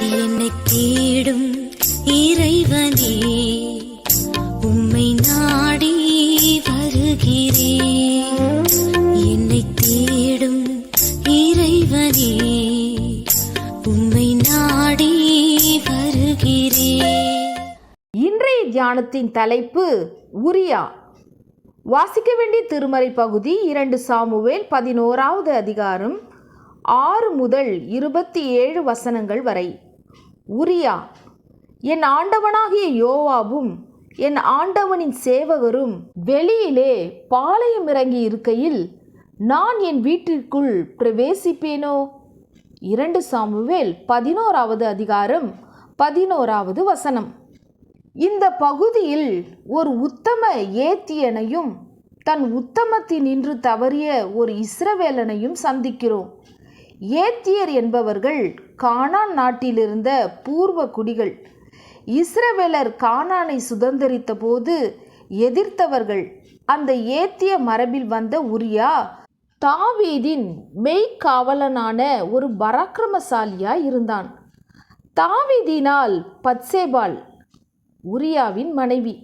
என்னை தேடும் இறைவனே, உம்மை நாடி வருகிறேன். என்னை தேடும் இறைவனே, உம்மை நாடி வருகிறேன். இன்றைய தியானத்தின் தலைப்பு உரியா. வாசிக்க வேண்டிய திருமறை பகுதி 2 சாமுவேல் 11வது அதிகாரம் 6 முதல் 27 வசனங்கள் வரை. உரியா, என் ஆண்டவனாகிய யோவாபும் என் ஆண்டவனின் சேவகரும் வெளியிலே பாளையம் இறங்கி இருக்கையில் நான் என் வீட்டிற்குள் பிரவேசிப்பேனோ? 2 சாமுவேல் 11வது அதிகாரம் 11வது வசனம். இந்த பகுதியில் ஒரு உத்தம ஏத்தியனையும் தன் உத்தமத்தினின்று தவறிய ஒரு இஸ்ரவேலனையும் சந்திக்கிறோம். ஏத்தியர் என்பவர்கள் கானான் நாட்டிலிருந்த பூர்வ குடிகள். இஸ்ரவேலர் கானானை சுதந்தரித்த போது எதிர்த்தவர்கள். அந்த ஏத்திய மரபில் வந்த உரியா தாவீதின் மெய்க்காவலனான ஒரு பராக்கிரமசாலியாய் இருந்தான். தாவீதினால் பத்சேபாள் உரியாவின் மனைவி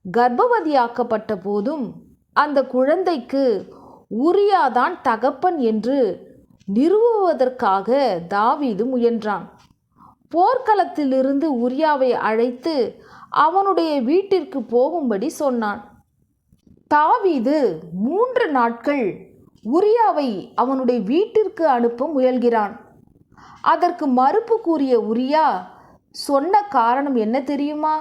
கர்ப்பவதியாக்கப்பட்ட போதும் அந்த குழந்தைக்கு உரியாதான் தகப்பன் என்று நிறுவுவதற்காக தாவீது முயன்றான். போர்க்களத்திலிருந்து உரியாவை அழைத்து அவனுடைய வீட்டிற்கு போகும்படி சொன்னான். தாவீது 3 நாட்கள் உரியாவை அவனுடைய வீட்டிற்கு அனுப்ப முயல்கிறான். அதற்கு மறுப்பு கூறிய உரியா சொன்ன காரணம் என்ன தெரியுமா?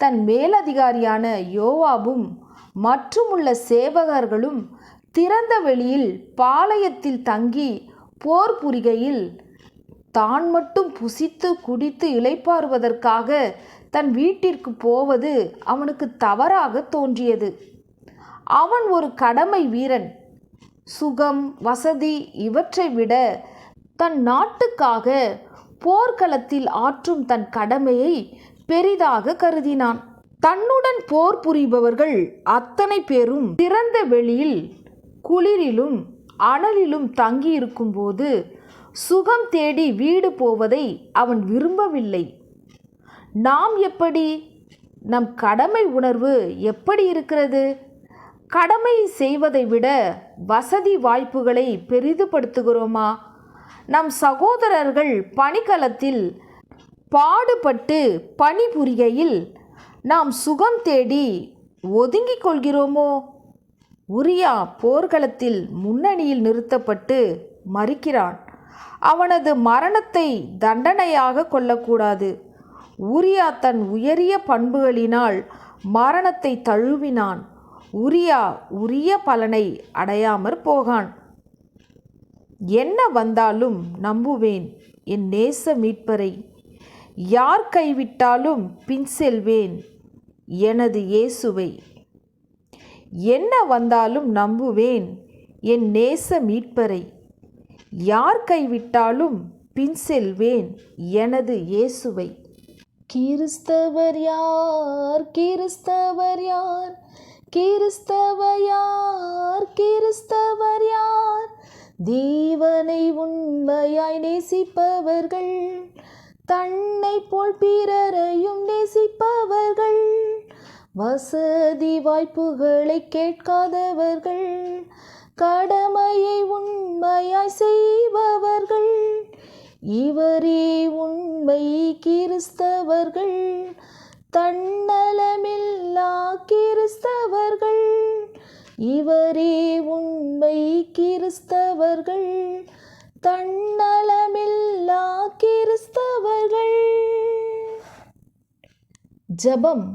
தன் மேலதிகாரியான யோவாபும் மற்றுமுள்ள சேவகர்களும் திறந்த வெளியில் பாளையத்தில் தங்கி போர் புரிகையில் தான் மட்டும் புசித்து குடித்து இளைப்பாறுவதற்காக தன் வீட்டிற்கு போவது அவனுக்கு தவறாக தோன்றியது. அவன் ஒரு கடமை வீரன். சுகம், வசதி இவற்றை விட தன் நாட்டுக்காக போர்க்களத்தில் ஆற்றும் தன் கடமையை பெரிதாக கருதினான். தன்னுடன் போர் புரிபவர்கள் அத்தனை பேரும் திறந்த வெளியில் குளிரிலும் அனலிலும் தங்கியிருக்கும் போது சுகம் தேடி வீடு போவதை அவன் விரும்பவில்லை. நாம் எப்படி? நம் கடமை உணர்வு எப்படி இருக்கிறது? கடமை செய்வதை விட வசதி வாய்ப்புகளை பெரிதுபடுத்துகிறோமா? நம் சகோதரர்கள் பணிக்களத்தில் பாடுபட்டு பணிபுரிகையில் நாம் சுகம் தேடி ஒதுங்கிக் கொள்கிறோமோ? உரியா போர்க்களத்தில் முன்னணியில் நிறுத்தப்பட்டு மரிக்கிறான். அவனது மரணத்தை தண்டனையாக கொள்ளக்கூடாது. உரியா தன் உயரிய பண்புகளினால் மரணத்தை தழுவினான். உரியா உரிய பலனை அடையாமற் போகான். என்ன வந்தாலும் நம்புவேன் என் நேச மீட்பரை, யார் கைவிட்டாலும் பின் செல்வேன் எனது இயேசுவை. என்ன வந்தாலும் நம்புவேன் என் நேச மீட்பரை, யார் கைவிட்டாலும் பின் செல்வேன் எனது இயேசுவை. கிறிஸ்தவர் யார்? கிறிஸ்தவர் யார்? கிறிஸ்தவர் யார்? கிறிஸ்தவர் யார்? தேவனை உண்மையாய் நேசிப்பவர்கள், தன்னை போல் பிறரையும் நேசிப்பவர்கள், வசதி வாய்ப்புகளை கேட்காதவர்கள், கடமையை உண்மையாய் செய்பவர்கள், இவரே உண்மை கிறிஸ்தவர்கள், தன்னலமில்லா கிறிஸ்தவர்கள், இவரே உண்மை கிறிஸ்தவர்கள், தன்னலமில்லா கிறிஸ்தவர்கள். ஜெபம்.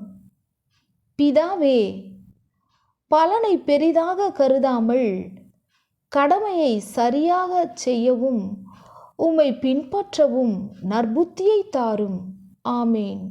பிதாவே, பலனை பெரிதாக கருதாமல் கடமையை சரியாக செய்யவும் உம்மை பின்பற்றவும் நற்புத்தியை தாரும். ஆமேன்.